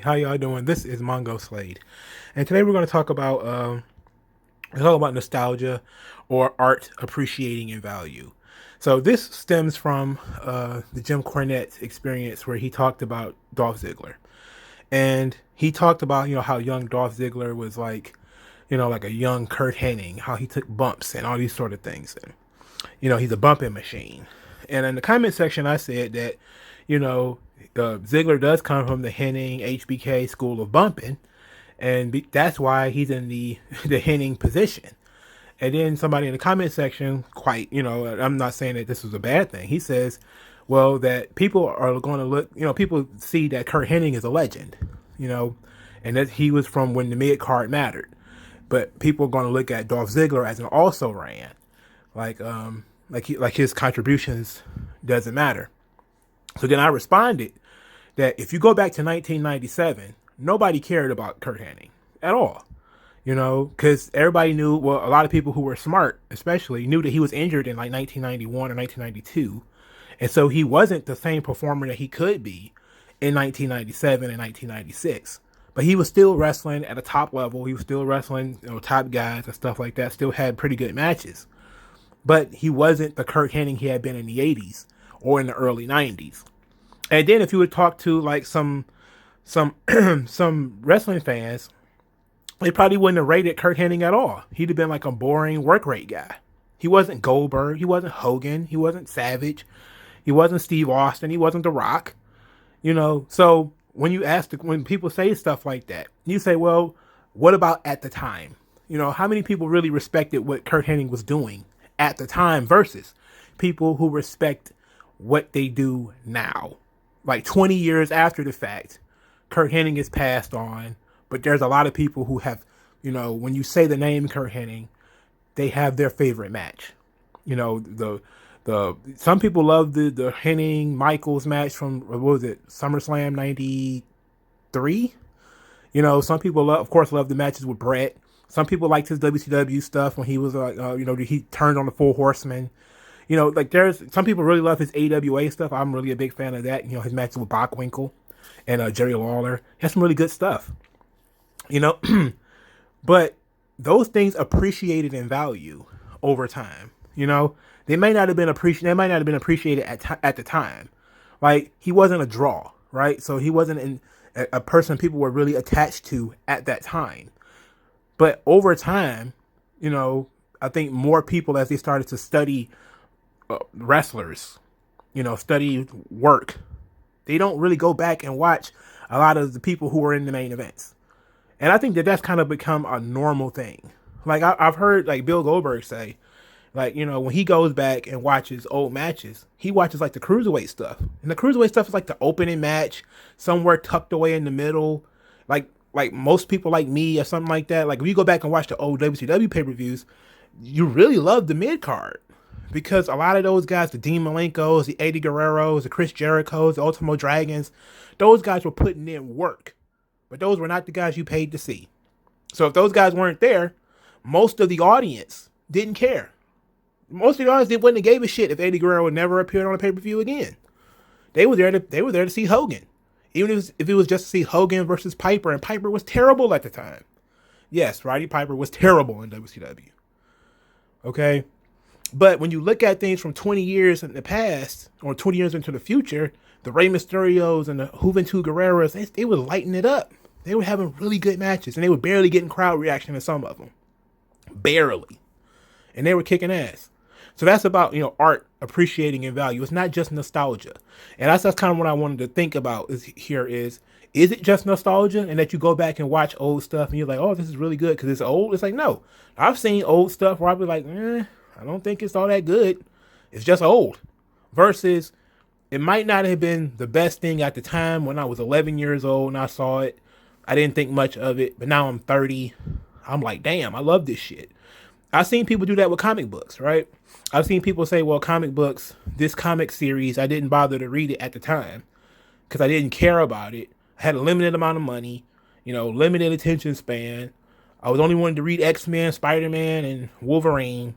How y'all doing? This is Mongo Slade, and today we're going to talk about nostalgia or art appreciating in value. So this stems from the Jim Cornette experience where he talked about Dolph Ziggler, and he talked about how young Dolph Ziggler was like, like a young Kurt Hennig, how he took bumps and all these sort of things, and he's a bumping machine. And in the comment section, I said that, Ziggler does come from the Henning HBK school of bumping, and that's why he's in the the Henning position. And then somebody in the comment section, quite, I'm not saying that this was a bad thing. He says, well, that people are going to look, people see that Kurt Hennig is a legend, you know, and that he was from when the mid card mattered. But people are going to look at Dolph Ziggler as an also ran, like like his contributions doesn't matter. So then I responded that if you go back to 1997, nobody cared about Kurt Hennig at all. Because everybody knew, well, a lot of people who were smart, especially, knew that he was injured in like 1991 or 1992. And so he wasn't the same performer that he could be in 1997 and 1996. But he was still wrestling at a top level. He was still wrestling, top guys and stuff like that. Still had pretty good matches. But he wasn't the Kurt Hennig he had been in the 80s or in the early 90s. And then if you would talk to like some some wrestling fans, they probably wouldn't have rated Kurt Hennig at all. He'd have been like a boring work rate guy. He wasn't Goldberg. He wasn't Hogan. He wasn't Savage. He wasn't Steve Austin. He wasn't The Rock. So when people say stuff like that, you say, well, what about at the time? How many people really respected what Kurt Hennig was doing at the time versus people who respect what they do now? Like 20 years after the fact, Kurt Hennig is passed on, but there's a lot of people who have, when you say the name Kurt Hennig, they have their favorite match. The some people love the Hennig Michaels match from, what was it, SummerSlam '93. Some people of course love the matches with Brett. Some people liked his WCW stuff when he was he turned on the Four Horsemen. Like there's some people really love his AWA stuff. I'm really a big fan of that. His matches with Bockwinkel and Jerry Lawler. He has some really good stuff. You know, but those things appreciated in value over time. They may not have been appreciated. They might not have been appreciated at the time. Like he wasn't a draw, right? So he wasn't a person people were really attached to at that time. But over time, I think more people, as they started to study wrestlers, study work, they don't really go back and watch a lot of the people who were in the main events. And I think that that's kind of become a normal thing. Like I've heard like Bill Goldberg say, like, when he goes back and watches old matches, he watches like the cruiserweight stuff. And the cruiserweight stuff is like the opening match, somewhere tucked away in the middle. Like most people like me or something like that. Like if you go back and watch the old WCW pay-per-views, you really love the mid card. Because a lot of those guys, the Dean Malenkos, the Eddie Guerreros, the Chris Jerichos, the Ultimo Dragons, those guys were putting in work. But those were not the guys you paid to see. So if those guys weren't there, most of the audience didn't care. Most of the audience wouldn't have gave a shit if Eddie Guerrero never appeared on a pay-per-view again. They were there to see Hogan. Even if it was just to see Hogan versus Piper, and Piper was terrible at the time. Yes, Roddy Piper was terrible in WCW. Okay? But when you look at things from 20 years in the past, or 20 years into the future, the Rey Mysterios and the Juventud Guerreros, they were lighting it up. They were having really good matches, and they were barely getting crowd reaction in some of them. Barely. And they were kicking ass. So that's about, art appreciating in value. It's not just nostalgia. And that's kind of what I wanted to think about is it just nostalgia and that you go back and watch old stuff and you're like, oh, this is really good because it's old? It's like, no. I've seen old stuff where I'll be like, I don't think it's all that good. It's just old. Versus, it might not have been the best thing at the time when I was 11 years old and I saw it. I didn't think much of it. But now I'm 30. I'm like, damn, I love this shit. I've seen people do that with comic books, right? I've seen people say, well, comic books, this comic series, I didn't bother to read it at the time because I didn't care about it. I had a limited amount of money, limited attention span. I was only wanting to read X-Men, Spider-Man, and Wolverine.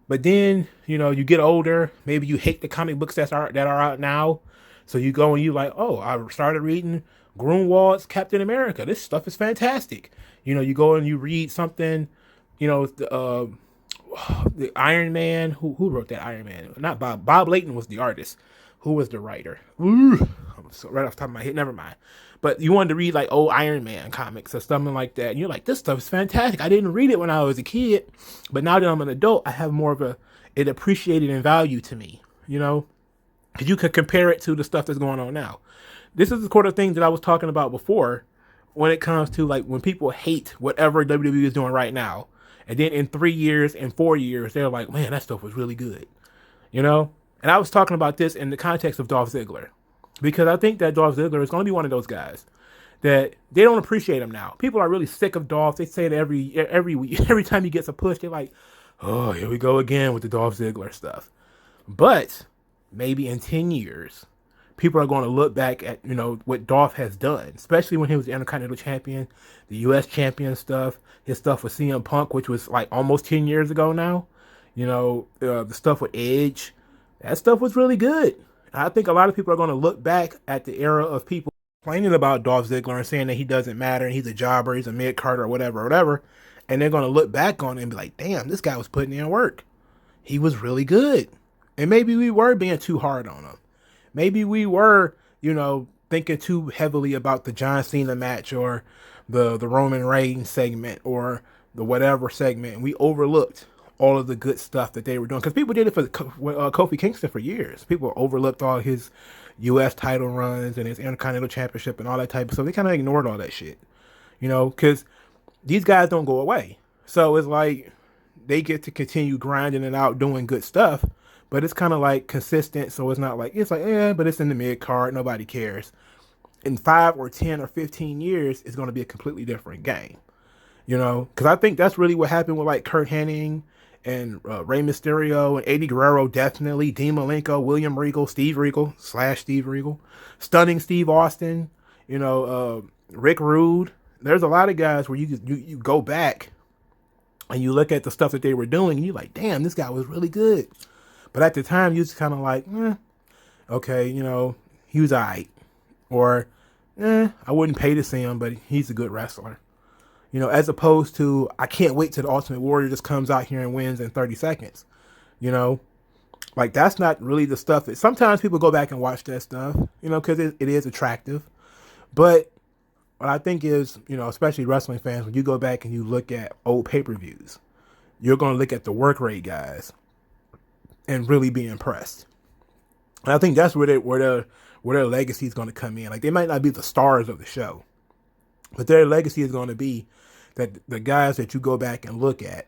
But then, you get older. Maybe you hate the comic books that are out now. So you go and you like, oh, I started reading Grunwald's Captain America. This stuff is fantastic. You know, you go and you read something, you know, the Iron Man. Who wrote that Iron Man? Not Bob. Bob Layton was the artist. Who was the writer? Ooh, right off the top of my head. Never mind. But you wanted to read like old Iron Man comics or something like that. And you're like, this stuff is fantastic. I didn't read it when I was a kid, but now that I'm an adult, I have more of it appreciated in value to me. You know, because you could compare it to the stuff that's going on now. This is the sort of thing that I was talking about before when it comes to like when people hate whatever WWE is doing right now. And then in 3 years and 4 years, they're like, man, that stuff was really good. You know? And I was talking about this in the context of Dolph Ziggler. Because I think that Dolph Ziggler is going to be one of those guys that they don't appreciate him now. People are really sick of Dolph. They say it every time he gets a push, they're like, oh, here we go again with the Dolph Ziggler stuff. But maybe in 10 years, people are going to look back at, you know, what Dolph has done, especially when he was the Intercontinental Champion, the U.S. Champion stuff, his stuff with CM Punk, which was like almost 10 years ago now. You know, the stuff with Edge, that stuff was really good. I think a lot of people are going to look back at the era of people complaining about Dolph Ziggler and saying that he doesn't matter and he's a jobber, he's a mid-carder or whatever. And they're going to look back on it and be like, damn, this guy was putting in work. He was really good. And maybe we were being too hard on him. Maybe we were, you know, thinking too heavily about the John Cena match or the Roman Reigns segment or the whatever segment. And we overlooked all of the good stuff that they were doing. Because people did it for Kofi Kingston for years. People overlooked all his U.S. title runs and his Intercontinental Championship and all that type of stuff. They kind of ignored all that shit. You know, because these guys don't go away. So it's like they get to continue grinding it out, doing good stuff. But it's kind of like consistent. So it's not like, it's like, but it's in the mid card. Nobody cares. In 5 or 10 or 15 years, it's going to be a completely different game. You know, because I think that's really what happened with like Kurt Hennig and Rey Mysterio and Eddie Guerrero, definitely. Dean Malenko, William Regal, Steve Regal / Steve Regal, Stunning Steve Austin, you know, Rick Rude. There's a lot of guys where you go back and you look at the stuff that they were doing and you're like, damn, this guy was really good. But at the time, you was kind of like, okay, you know, he was all right. Or, I wouldn't pay to see him, but he's a good wrestler. You know, as opposed to, I can't wait till the Ultimate Warrior just comes out here and wins in 30 seconds. You know, like that's not really the stuff that sometimes people go back and watch that stuff, you know, because it is attractive. But what I think is, you know, especially wrestling fans, when you go back and you look at old pay-per-views, you're going to look at the work rate guys and really be impressed. And I think that's where their legacy is going to come in. Like they might not be the stars of the show, but their legacy is going to be that the guys that you go back and look at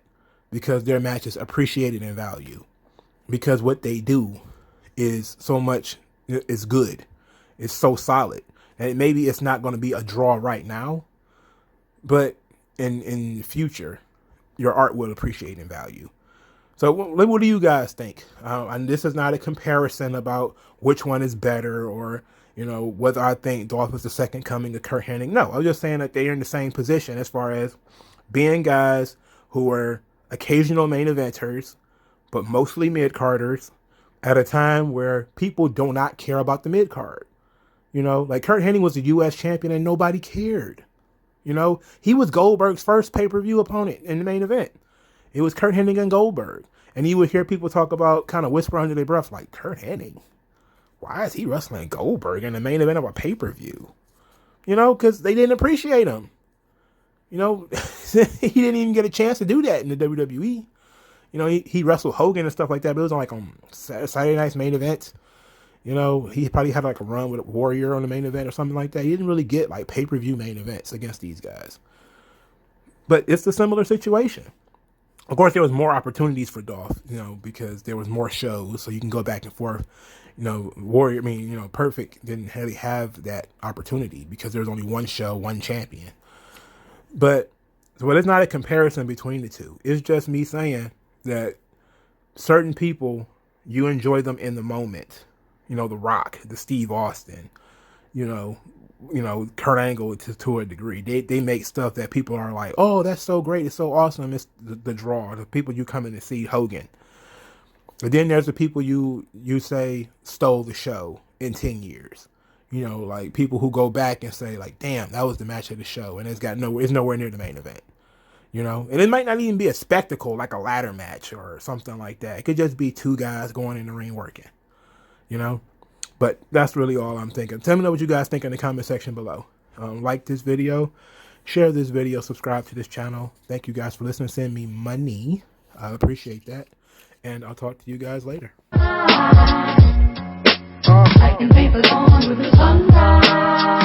because their match is appreciated in value, because what they do is so much is good, it's so solid, and maybe it's not going to be a draw right now, but in the future, your art will appreciate in value. So what do you guys think? And this is not a comparison about which one is better or, you know, whether I think Dolph is the second coming of Kurt Hennig. No, I'm just saying that they're in the same position as far as being guys who are occasional main eventers, but mostly mid-carders at a time where people do not care about the mid-card. You know, like Kurt Hennig was the U.S. champion and nobody cared. You know, he was Goldberg's first pay-per-view opponent in the main event. It was Kurt Hennig and Goldberg. And you would hear people talk about, kind of whisper under their breath, like, Kurt Hennig? Why is he wrestling Goldberg in the main event of a pay-per-view? You know, because they didn't appreciate him. You know, he didn't even get a chance to do that in the WWE. You know, he wrestled Hogan and stuff like that, but it was on like on Saturday night's main event. You know, he probably had like a run with a Warrior on the main event or something like that. He didn't really get like pay-per-view main events against these guys. But it's a similar situation. Of course, there was more opportunities for Dolph, you know, because there was more shows, so you can go back and forth. You know, Warrior, I mean, you know, Perfect didn't really have that opportunity because there was only one show, one champion. But it's not a comparison between the two. It's just me saying that certain people, you enjoy them in the moment. You know, The Rock, the Steve Austin, you know, Kurt Angle to a degree. They make stuff that people are like, oh, that's so great, it's so awesome. It's the draw. The people you come in to see, Hogan. But then there's the people you say stole the show in 10 years. You know, like people who go back and say like, damn, that was the match of the show, and it's nowhere near the main event. You know, and it might not even be a spectacle like a ladder match or something like that. It could just be two guys going in the ring working. You know, but that's really all I'm thinking. Tell me what you guys think in the comment section below. Like this video, share this video, subscribe to this channel. Thank you guys for listening. Send me money. I appreciate that. And I'll talk to you guys later. I can paint the dawn with the sunrise.